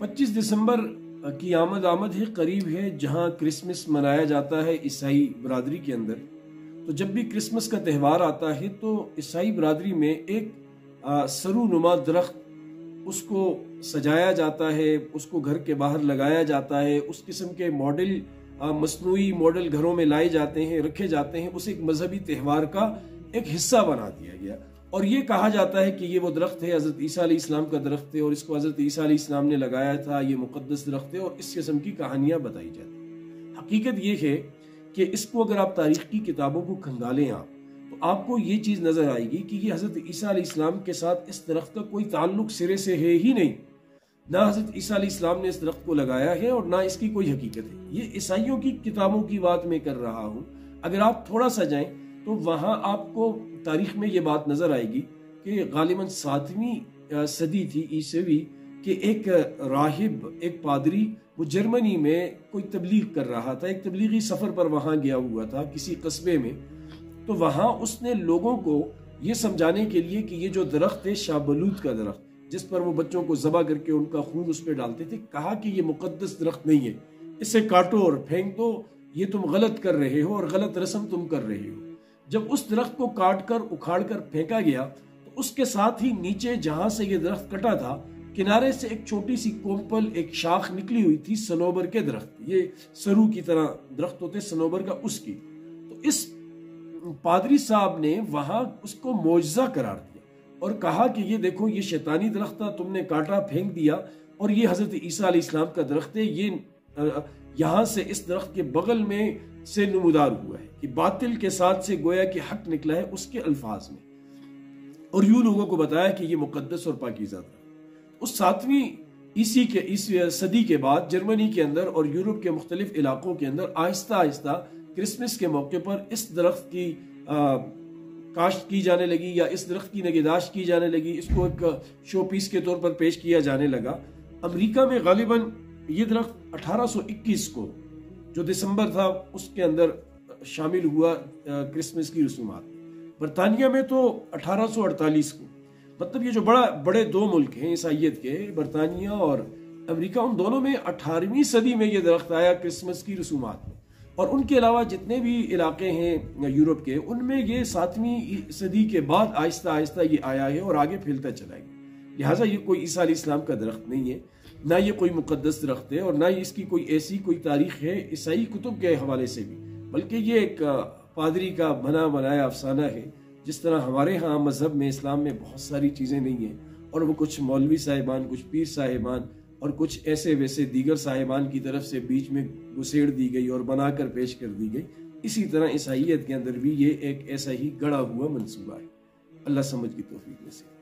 25 دسمبر کی آمد ہی قریب ہے جہاں کرسمس منایا جاتا ہے عیسائی برادری کے اندر۔ تو جب بھی کرسمس کا تہوار آتا ہے تو عیسائی برادری میں ایک سرو نما درخت، اس کو سجایا جاتا ہے، اس کو گھر کے باہر لگایا جاتا ہے، اس قسم کے ماڈل مصنوعی ماڈل گھروں میں لائے جاتے ہیں، رکھے جاتے ہیں، اس ایک مذہبی تہوار کا ایک حصہ بنا دیا گیا۔ اور یہ کہا جاتا ہے کہ یہ وہ درخت ہے، حضرت عیسیٰ علیہ السلام کا درخت ہے اور اس کو حضرت عیسیٰ علیہ السلام نے لگایا تھا، یہ مقدس درخت ہے، اور اس قسم کی کہانیاں بتائی جاتی ہیں۔ حقیقت یہ ہے کہ اس کو اگر آپ تاریخ کی کتابوں کو کھنگالیں تو آپ کو یہ چیز نظر آئے گی کہ یہ حضرت عیسیٰ علیہ السلام کے ساتھ اس درخت کا کوئی تعلق سرے سے ہے ہی نہیں۔ نہ حضرت عیسیٰ علیہ السلام نے اس درخت کو لگایا ہے اور نہ اس کی کوئی حقیقت ہے۔ یہ عیسائیوں کی کتابوں کی بات میں کر رہا ہوں۔ اگر آپ تھوڑا سا جائیں تو وہاں آپ کو تاریخ میں یہ بات نظر آئے گی کہ غالباً 7ویں صدی تھی عیسوی کہ ایک راہب، ایک پادری، وہ جرمنی میں کوئی تبلیغ کر رہا تھا، ایک تبلیغی سفر پر وہاں گیا ہوا تھا کسی قصبے میں۔ تو وہاں اس نے لوگوں کو یہ سمجھانے کے لیے کہ یہ جو درخت ہے شابلوت کا درخت، جس پر وہ بچوں کو ذبح کر کے ان کا خون اس پہ ڈالتے تھے، کہا کہ یہ مقدس درخت نہیں ہے، اسے کاٹو اور پھینک دو، یہ تم غلط کر رہے ہو اور غلط رسم تم کر رہے ہو۔ جب اس درخت کو کاٹ کر اکھاڑ کر پھینکا گیا تو اس کے ساتھ ہی نیچے جہاں سے یہ درخت کٹا تھا، کنارے سے ایک چھوٹی سی کومپل، ایک شاخ نکلی ہوئی تھی صنوبر کے درخت، یہ سرو کی طرح درخت ہوتے صنوبر کا، اس کی۔ تو اس پادری صاحب نے وہاں اس کو معجزہ قرار دیا اور کہا کہ یہ دیکھو، یہ شیطانی درخت تھا، تم نے کاٹا، پھینک دیا، اور یہ حضرت عیسیٰ علیہ السلام کا درخت ہے، یہ یہاں سے اس درخت کے بغل میں سے نمودار ہوا ہے کہ باطل کے ساتھ سے گویا کہ حق نکلا ہے اس کے الفاظ میں، اور یوں لوگوں کو بتایا کہ یہ مقدس اور پاکیزہ درخت۔ اس 7ویں صدی کے بعد جرمنی کے اندر اور یورپ کے مختلف علاقوں کے اندر آہستہ آہستہ کرسمس کے موقع پر اس درخت کی کاشت کی جانے لگی، یا اس درخت کی نگہداشت کی جانے لگی، اس کو ایک شو پیس کے طور پر پیش کیا جانے لگا۔ امریکہ میں غالباً یہ درخت 1821 کو، جو دسمبر تھا، اس کے اندر شامل ہوا کرسمس کی رسومات۔ برطانیہ میں تو 1848 کو، مطلب یہ جو بڑے دو ملک ہیں عیسائیت کے، برطانیہ اور امریکہ، ان دونوں میں 18ویں صدی میں یہ درخت آیا کرسمس کی رسومات میں۔ اور ان کے علاوہ جتنے بھی علاقے ہیں یورپ کے، ان میں یہ 7ویں صدی کے بعد آہستہ آہستہ یہ آیا ہے اور آگے پھیلتا چلا گیا۔ لہٰذا یہ کوئی عیسیٰ علیہ السلام کا درخت نہیں ہے، نہ یہ کوئی مقدس درخت ہے، اور نہ اس کی کوئی ایسی کوئی تاریخ ہے عیسائی کتب کے حوالے سے بھی، بلکہ یہ ایک پادری کا بنا بنایا افسانہ ہے۔ جس طرح ہمارے ہاں مذہب میں، اسلام میں بہت ساری چیزیں نہیں ہیں، اور وہ کچھ مولوی صاحبان، کچھ پیر صاحبان اور کچھ ایسے ویسے دیگر صاحبان کی طرف سے بیچ میں گسیڑ دی گئی اور بنا کر پیش کر دی گئی، اسی طرح عیسائیت کے اندر بھی یہ ایک ایسا ہی گڑا ہوا منصوبہ ہے۔ اللہ سمجھ کی توفیق نصیب۔